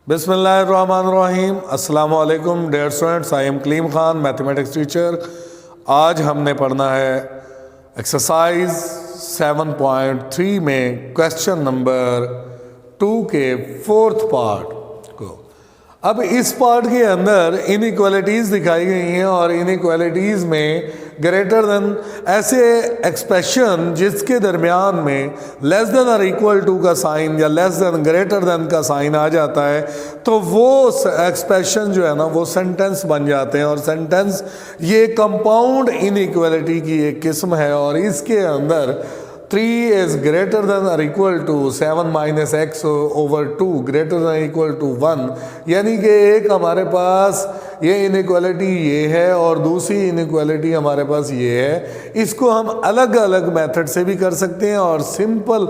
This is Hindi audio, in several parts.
बिस्मिल्लाहिर्रहमानिर्रहीम। अस्सलाम वालेकुम dear students, I am Kaleem Khan, mathematics teacher. आज हमने पढ़ना है एक्सरसाइज 7.3 में क्वेश्चन नंबर 2 के 4th पार्ट को। अब इस पार्ट के अंदर इनइक्वालिटीज़ दिखाई गई हैं और इनइक्वालिटीज़ में ग्रेटर देन ऐसे एक्सप्रेशन जिसके दरमियान में लेस देन और इक्वल टू का साइन या लेस देन ग्रेटर देन का साइन आ जाता है, तो वो एक्सप्रेशन जो है ना वो सेंटेंस बन जाते हैं। और सेंटेंस ये कंपाउंड इनइक्वालिटी की एक किस्म है और इसके अंदर 3 इज ग्रेटर देन और equal to 7 minus x over 2 greater than equal to 1, यानी कि एक हमारे पास ये इनइक्वालिटी ये है और दूसरी इनइक्वालिटी हमारे पास ये है। इसको हम अलग अलग मेथड से भी कर सकते हैं और सिंपल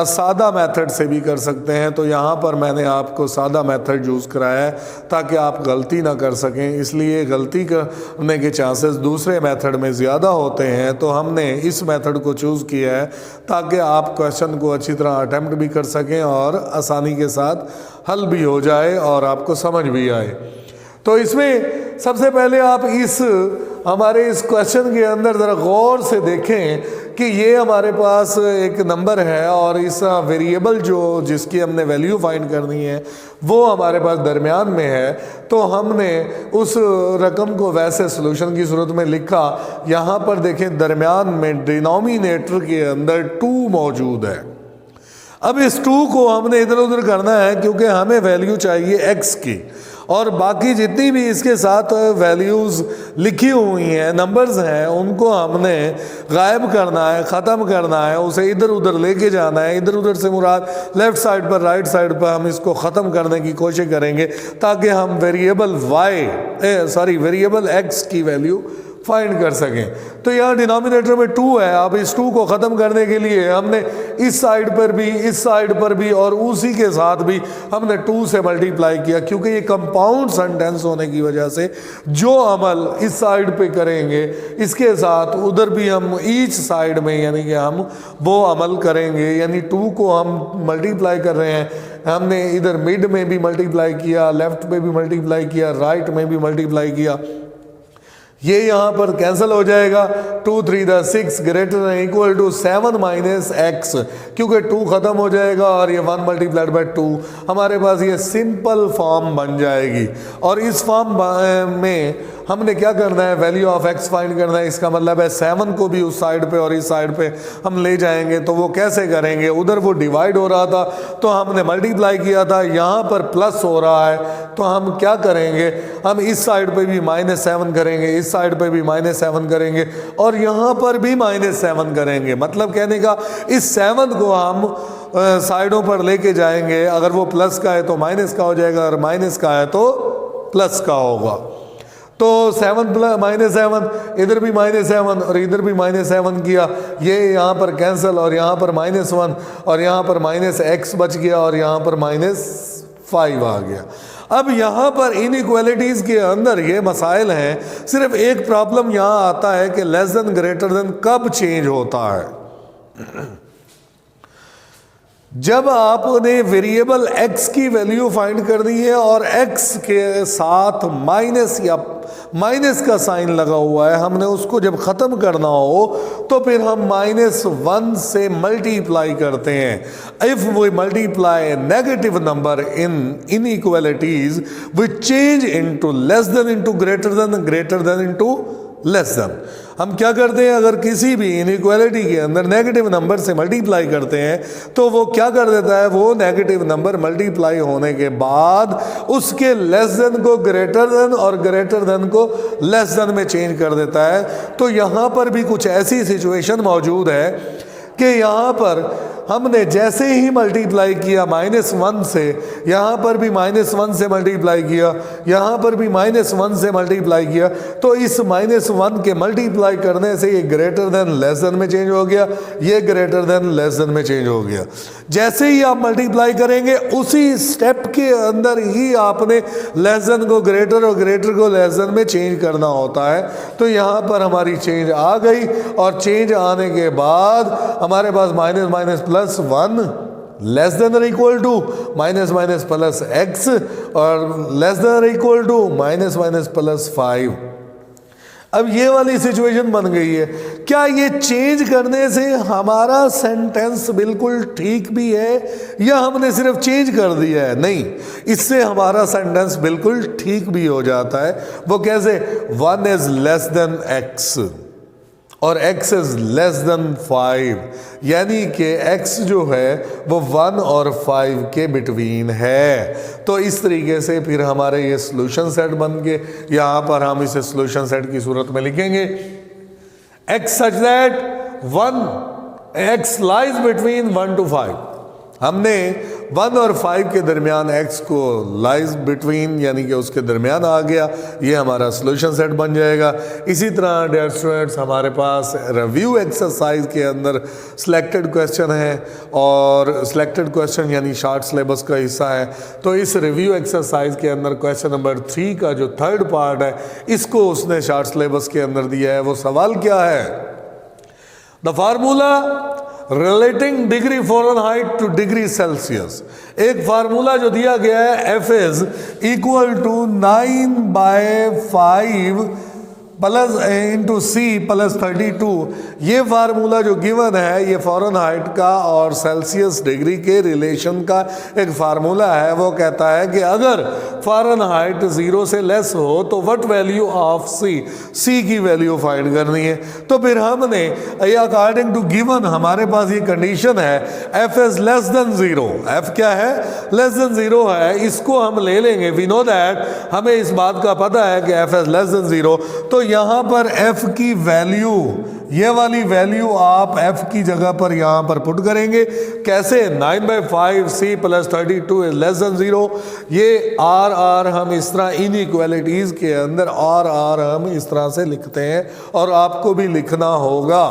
सादा मेथड से भी कर सकते हैं। तो यहाँ पर मैंने आपको सादा मेथड यूज़ कराया है ताकि आप गलती ना कर सकें, इसलिए गलती करने के चांसेस दूसरे मेथड में ज़्यादा होते हैं। तो हमने इस मेथड को चूज़ किया है ताकि आप क्वेश्चन को अच्छी तरह अटेम्प्ट भी कर सकें और आसानी के साथ हल भी हो जाए और आपको समझ भी आए। तो इसमें सबसे पहले आप हमारे इस क्वेश्चन के अंदर ज़रा गौर से देखें कि ये हमारे पास एक नंबर है और इस वेरिएबल जिसकी हमने वैल्यू फाइंड करनी है वो हमारे पास दरमियान में है। तो हमने उस रकम को वैसे सॉल्यूशन की सूरत में लिखा। यहाँ पर देखें दरमियान में डिनोमिनेटर के अंदर 2 मौजूद है। अब इस 2 को हमने इधर उधर करना है क्योंकि हमें वैल्यू चाहिए x की, और बाकी जितनी भी इसके साथ वैल्यूज़ लिखी हुई हैं, नंबर्स हैं, उनको हमने गायब करना है, ख़त्म करना है, उसे इधर उधर लेके जाना है। इधर उधर से मुराद लेफ़्ट साइड पर राइट साइड पर हम इसको ख़त्म करने की कोशिश करेंगे ताकि हम वेरिएबल x की वैल्यू फाइंड कर सकें। तो यहाँ डिनोमिनेटर में 2 है। अब इस 2 को ख़त्म करने के लिए हमने इस साइड पर भी, इस साइड पर भी और उसी के साथ भी हमने 2 से मल्टीप्लाई किया, क्योंकि ये कंपाउंड सेंटेंस होने की वजह से जो अमल इस साइड पे करेंगे इसके साथ उधर भी हम ईच साइड में यानी कि हम वो अमल करेंगे। यानी 2 को हम मल्टीप्लाई कर रहे हैं, हमने इधर मिड में भी मल्टीप्लाई किया, लेफ़्ट में भी मल्टीप्लाई किया, राइट में भी मल्टीप्लाई किया। ये यहाँ पर कैंसिल हो जाएगा। 2 3 6 greater than equal to 7 minus x, क्योंकि 2 ख़त्म हो जाएगा और ये 1 मल्टीप्लाइड बाई 2 हमारे पास ये सिंपल फॉर्म बन जाएगी। और इस फॉर्म में हमने क्या करना है, वैल्यू ऑफ एक्स फाइंड करना है। इसका मतलब है 7 को भी उस साइड पे और इस साइड पे हम ले जाएंगे। तो वो कैसे करेंगे, उधर वो डिवाइड हो रहा था तो हमने मल्टीप्लाई किया था, यहाँ पर प्लस हो रहा है तो हम क्या करेंगे, हम इस साइड पे भी -7 करेंगे, इस साइड पे भी -7 करेंगे और यहाँ पर भी -7 करेंगे। मतलब कहने का इस 7 को हम साइडों पर लेके जाएंगे। अगर वो प्लस का है तो माइनस का हो जाएगा, अगर माइनस का है तो प्लस का होगा। तो 7 -7, इधर भी -7 और इधर भी -7 किया, ये यहाँ पर कैंसिल और यहाँ पर -1 और यहाँ पर -x बच गया और यहाँ पर -5 आ गया। अब यहाँ पर इनइक्वालिटीज़ के अंदर ये मसाइल हैं। सिर्फ एक प्रॉब्लम यहाँ आता है कि लेस देन ग्रेटर देन कब चेंज होता है। जब आपने वेरिएबल x की वैल्यू फाइंड करनी है और x के साथ माइनस का साइन लगा हुआ है, हमने उसको जब ख़त्म करना हो तो फिर हम -1 से मल्टीप्लाई करते हैं। If we multiply negative number in inequalities we change into less than into greater than into less than. हम क्या करते हैं, अगर किसी भी इनइक्वालिटी के अंदर नेगेटिव नंबर से मल्टीप्लाई करते हैं तो वो क्या कर देता है, वो नेगेटिव नंबर मल्टीप्लाई होने के बाद उसके लेस देन को ग्रेटर देन और ग्रेटर देन को लेस देन में चेंज कर देता है। तो यहाँ पर भी कुछ ऐसी सिचुएशन मौजूद है कि यहाँ पर हमने जैसे ही मल्टीप्लाई किया -1 से, यहाँ पर भी -1 से मल्टीप्लाई किया, यहाँ पर भी -1 से मल्टीप्लाई किया, तो इस -1 के मल्टीप्लाई करने से ये ग्रेटर देन लेस देन में चेंज हो गया, ये ग्रेटर देन लेस देन में चेंज हो गया। जैसे ही आप मल्टीप्लाई करेंगे उसी स्टेप के अंदर ही आपने लेस देन को ग्रेटर और ग्रेटर को लेस देन में चेंज करना होता है। तो यहाँ पर हमारी चेंज आ गई और चेंज आने के बाद हमारे पास -1 + लेस देन और equal to minus minus plus x और लेस देन और equal to minus minus plus 5। अब ये वाली सिचुएशन बन गई है। क्या ये चेंज करने से हमारा सेंटेंस बिल्कुल ठीक भी है या हमने सिर्फ चेंज कर दिया है? नहीं, इससे हमारा सेंटेंस बिल्कुल ठीक भी हो जाता है। वो कैसे? 1 इज लेस देन एक्स और x इज लेस देन 5, यानी कि x जो है वो 1 और 5 के बिटवीन है। तो इस तरीके से फिर हमारे ये सॉल्यूशन सेट बन के यहाँ पर हम इसे सॉल्यूशन सेट की सूरत में लिखेंगे x such that 1 x lies between 1 to 5। हमने 1 और 5 के दरमियान x को लाइज बिटवीन यानी कि उसके दरमियान आ गया, ये हमारा सॉल्यूशन सेट बन जाएगा। इसी तरह डियर स्टूडेंट्स हमारे पास रिव्यू एक्सरसाइज के अंदर सिलेक्टेड क्वेश्चन है और सिलेक्टेड क्वेश्चन यानी शार्ट सिलेबस का हिस्सा है। तो इस रिव्यू एक्सरसाइज के अंदर क्वेश्चन नंबर 3 का जो थर्ड पार्ट है इसको उसने शार्ट सिलेबस के अंदर दिया है। वो सवाल क्या है? The formula relating degree Fahrenheit to degree Celsius. एक फार्मूला जो दिया गया है F is equal to 9/5 plus into C plus 32। ये फार्मूला जो गिवन है ये फ़ारेनहाइट का और सेल्सियस डिग्री के रिलेशन का एक फार्मूला है। वो कहता है कि अगर फ़ारेनहाइट 0 से लेस हो तो व्हाट वैल्यू ऑफ सी की वैल्यू फाइंड करनी है। तो फिर हमने अकॉर्डिंग टू गिवन हमारे पास ये कंडीशन है F is less than 0। F क्या है? लेस देन 0 है। इसको हम ले लेंगे। वी नो दैट, हमें इस बात का पता है कि F इज लेस देन 0। तो यहाँ पर F की वैल्यू, ये वाली वैल्यू आप F की जगह पर यहाँ पर पुट करेंगे। कैसे? 9/5 C plus 32 is less than 0। ये R हम इस तरह इनइक्वालिटीज़ के अंदर R हम इस तरह से लिखते हैं और आपको भी लिखना होगा।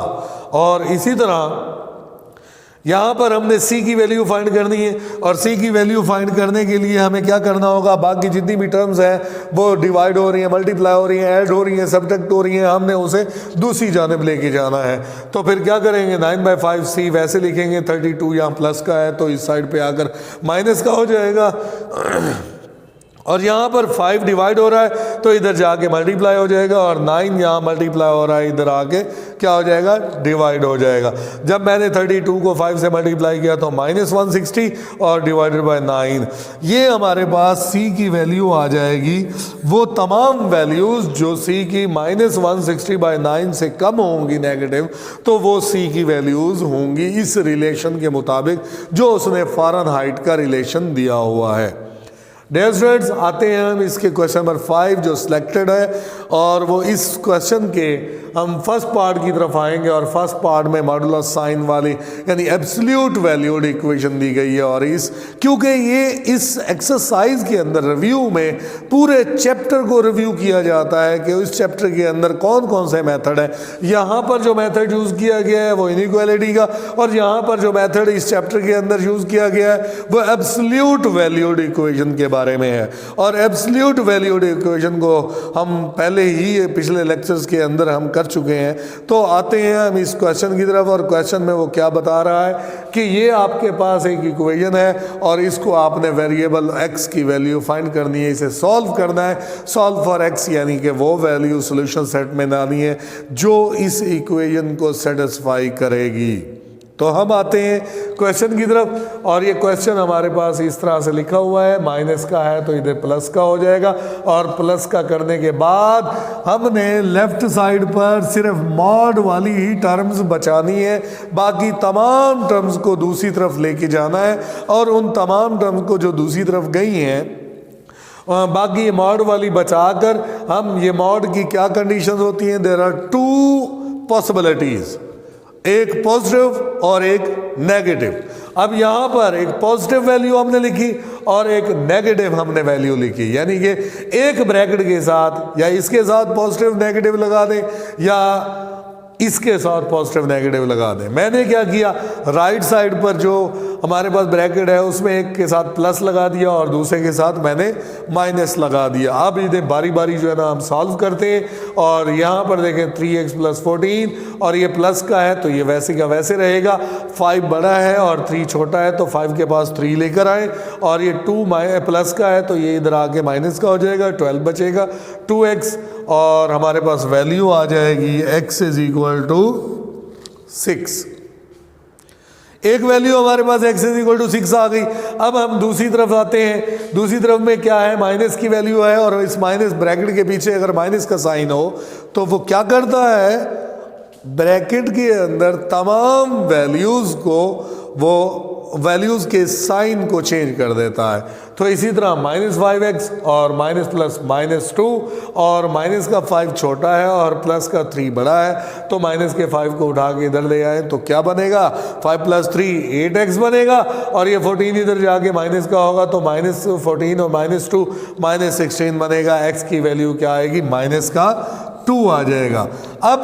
और इसी तरह यहाँ पर हमने C की वैल्यू फाइंड करनी है और C की वैल्यू फाइंड करने के लिए हमें क्या करना होगा? बाकी जितनी भी टर्म्स हैं वो डिवाइड हो रही हैं, मल्टीप्लाई हो रही हैं, ऐड हो रही हैं, सब्ट्रैक्ट हो रही हैं, हमने उसे दूसरी जानिब लेके जाना है। तो फिर क्या करेंगे? 9/5 C वैसे लिखेंगे, 32 यहाँ प्लस का है तो इस साइड पे आकर माइनस का हो जाएगा और यहाँ पर 5 डिवाइड हो रहा है तो इधर जाके मल्टीप्लाई हो जाएगा और 9 यहाँ मल्टीप्लाई हो रहा है, इधर आके क्या हो जाएगा? डिवाइड हो जाएगा। जब मैंने 32 को 5 से मल्टीप्लाई किया तो -160 और डिवाइडेड बाय 9। ये हमारे पास C की वैल्यू आ जाएगी। वो तमाम वैल्यूज़ जो C की -160/9 से कम होंगी नेगेटिव, तो वो C की वैल्यूज़ होंगी इस रिलेशन के मुताबिक जो उसने फ़ारेनहाइट का रिलेशन दिया हुआ है। डियर स्टूडेंट्स, आते हैं हम इसके क्वेश्चन नंबर 5 जो सिलेक्टेड है और वो इस क्वेश्चन के हम फर्स्ट पार्ट की तरफ आएंगे और फर्स्ट पार्ट में मॉडुलस साइन वाली यानी एब्सोल्यूट वैल्यूड इक्वेशन दी गई है। और क्योंकि ये इस एक्सरसाइज के अंदर रिव्यू में पूरे चैप्टर को रिव्यू किया जाता है कि उस चैप्टर के अंदर कौन कौन से मेथड है। यहाँ पर जो मेथड यूज़ किया गया है वो इनइक्वालिटी का और यहाँ पर जो मेथड इस चैप्टर के अंदर यूज़ किया गया है वो एब्सोल्यूट वैल्यूड इक्वेशन के बारे में है। और एब्सोल्यूट वैल्यूड इक्वेशन को हम पहले ही पिछले लेक्चर्स के अंदर हम कर चुके हैं। तो आते हैं हम इस क्वेश्चन की तरफ और क्वेश्चन में वो क्या बता रहा है कि ये आपके पास एक इक्वेशन है और इसको आपने वेरिएबल x की वैल्यू फाइंड करनी है, इसे सॉल्व करना है। सॉल्व फॉर x यानी कि वो वैल्यू सॉल्यूशन सेट में लानी है जो इस इक्वेशन को सेटिस्फाई करेगी। तो हम आते हैं क्वेश्चन की तरफ और ये क्वेश्चन हमारे पास इस तरह से लिखा हुआ है, माइनस का है तो इधर प्लस का हो जाएगा और प्लस का करने के बाद हमने लेफ्ट साइड पर सिर्फ मॉड वाली ही टर्म्स बचानी है, बाकी तमाम टर्म्स को दूसरी तरफ लेके जाना है। और उन तमाम टर्म्स को जो दूसरी तरफ गई हैं बाकी ये मॉड वाली बचाकर हम ये मॉड की क्या कंडीशंस होती हैं? देयर आर 2 पॉसिबिलिटीज़, एक पॉजिटिव और एक नेगेटिव। अब यहाँ पर एक पॉजिटिव वैल्यू हमने लिखी और एक नेगेटिव हमने वैल्यू लिखी, यानी कि एक ब्रैकेट के साथ या इसके साथ पॉजिटिव नेगेटिव लगा दें या इसके साथ पॉजिटिव नेगेटिव लगा दें। मैंने क्या किया, राइट साइड पर जो हमारे पास ब्रैकेट है उसमें एक के साथ प्लस लगा दिया और दूसरे के साथ मैंने माइनस लगा दिया। अब इन्हें बारी बारी जो है ना हम सॉल्व करते हैं और यहाँ पर देखें 3x + 14 और ये प्लस का है तो ये वैसे का वैसे रहेगा। 5 बड़ा है और 3 छोटा है तो 5 के पास 3 लेकर आए और ये 2 प्लस का है तो ये इधर आके माइनस का हो जाएगा, 12 बचेगा 2x और हमारे पास वैल्यू आ जाएगी x = 6। एक वैल्यू हमारे पास x = 6 आ गई। अब हम दूसरी तरफ आते हैं। दूसरी तरफ में क्या है, माइनस की वैल्यू है और इस माइनस ब्रैकेट के पीछे अगर माइनस का साइन हो तो वो क्या करता है, ब्रैकेट के अंदर तमाम वैल्यूज़ को वो वैल्यूज़ के साइन को चेंज कर देता है। तो इसी तरह -5x और माइनस प्लस -2 और माइनस का 5 छोटा है और प्लस का 3 बड़ा है तो माइनस के 5 को उठा के इधर ले आए तो क्या बनेगा, 5 + 3 8x बनेगा और ये 14 इधर जाके माइनस का होगा तो -14 और -2 -16 बनेगा। x की वैल्यू क्या आएगी, -2 आ जाएगा। अब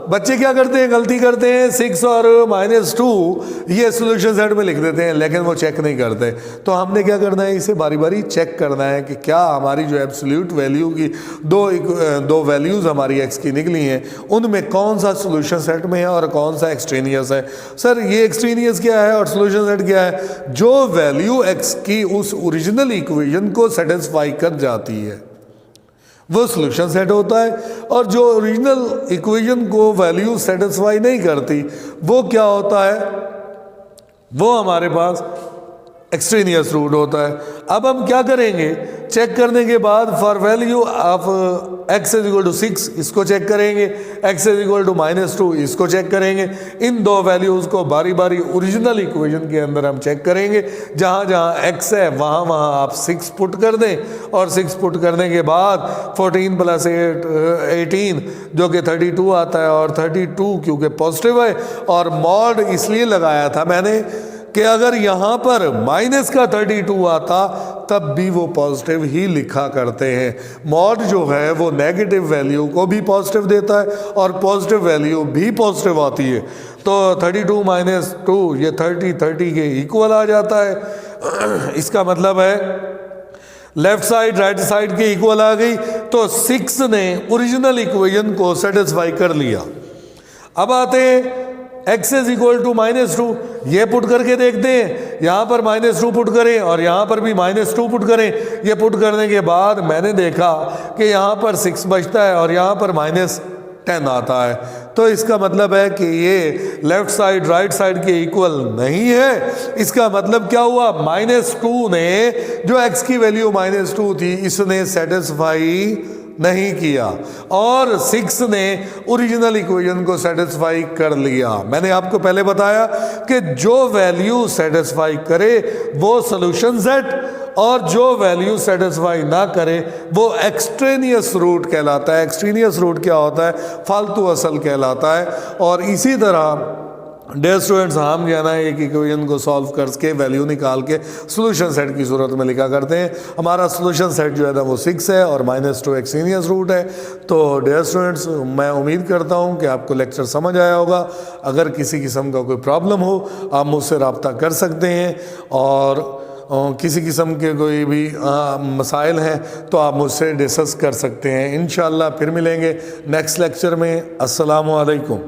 बच्चे क्या करते हैं, गलती करते हैं, 6 और -2 ये सोल्यूशन सेट में लिख देते हैं लेकिन वो चेक नहीं करते। तो हमने क्या करना है, इसे बारी बारी चेक करना है कि क्या हमारी जो एब्सोल्यूट वैल्यू की दो वैल्यूज़ हमारी x की निकली हैं उनमें कौन सा सोल्यूशन सेट में है और कौन सा एक्सट्रेनियस है। सर ये एक्सट्रेनियस क्या है और सोल्यूशन सेट क्या है, जो वैल्यू x की उस ओरिजिनल इक्वेशन को सेटिस्फाई कर जाती है वो सोल्यूशन सेट होता है और जो ओरिजिनल इक्वेशन को वैल्यू सेटिस्फाई नहीं करती वो क्या होता है, वो हमारे पास एक्सट्रेनियस रूट होता है। अब हम क्या करेंगे, चेक करने के बाद फॉर वैल्यू ऑफ x = 6 इसको चेक करेंगे, x = -2 इसको चेक करेंगे। इन दो वैल्यूज़ को बारी बारी ओरिजिनल इक्वेशन के अंदर हम चेक करेंगे। जहाँ जहाँ x है वहाँ वहाँ आप 6 पुट कर दें और 6 पुट करने के बाद 14 + 8 18 जो कि 32 आता है और 32 क्योंकि पॉजिटिव है और मॉड इसलिए लगाया था मैंने कि अगर यहाँ पर माइनस का 32 आता तब भी वो पॉजिटिव ही लिखा करते हैं। मॉड जो है वो नेगेटिव वैल्यू को भी पॉजिटिव देता है और पॉजिटिव वैल्यू भी पॉजिटिव आती है। तो 32 - 2 ये 30 के इक्वल आ जाता है। इसका मतलब है लेफ्ट साइड राइट साइड के इक्वल आ गई। तो 6 ने ओरिजिनल इक्वेशन को सेटिस्फाई कर लिया। अब आते हैं x = -2, ये पुट करके देखते हैं। यहाँ पर -2 पुट करें और यहाँ पर भी -2 पुट करें। ये पुट करने के बाद मैंने देखा कि यहाँ पर 6 बचता है और यहाँ पर -10 आता है। तो इसका मतलब है कि ये लेफ्ट साइड राइट साइड के इक्वल नहीं है। इसका मतलब क्या हुआ, -2 ने जो x की वैल्यू -2 थी इसने सेटिस्फाई नहीं किया और 6 ने ओरिजिनल इक्वेशन को सेटिस्फाई कर लिया। मैंने आपको पहले बताया कि जो वैल्यू सेटिस्फाई करे वो सॉल्यूशन सेट और जो वैल्यू सेटिस्फाई ना करे वो एक्सट्रेनियस रूट कहलाता है। एक्सट्रेनियस रूट क्या होता है, फालतू असल कहलाता है। और इसी तरह डियर स्टूडेंट्स हम जो है ना एक इक्वेशन को सॉल्व करके वैल्यू निकाल के सोल्यूशन सेट की सूरत में लिखा करते हैं। हमारा सोल्यूशन सेट जो है ना वो 6 है और -2 एक्सट्रेनियस रूट है। तो डियर स्टूडेंट्स मैं उम्मीद करता हूँ कि आपको लेक्चर समझ आया होगा। अगर किसी किस्म का कोई प्रॉब्लम हो आप मुझसे रब्ता कर सकते हैं और किसी किस्म के कोई भी मसाइल हैं तो आप मुझसे डिस्कस कर सकते हैं। इंशाअल्लाह फिर मिलेंगे नेक्स्ट लेक्चर में। अस्सलामु अलैकुम।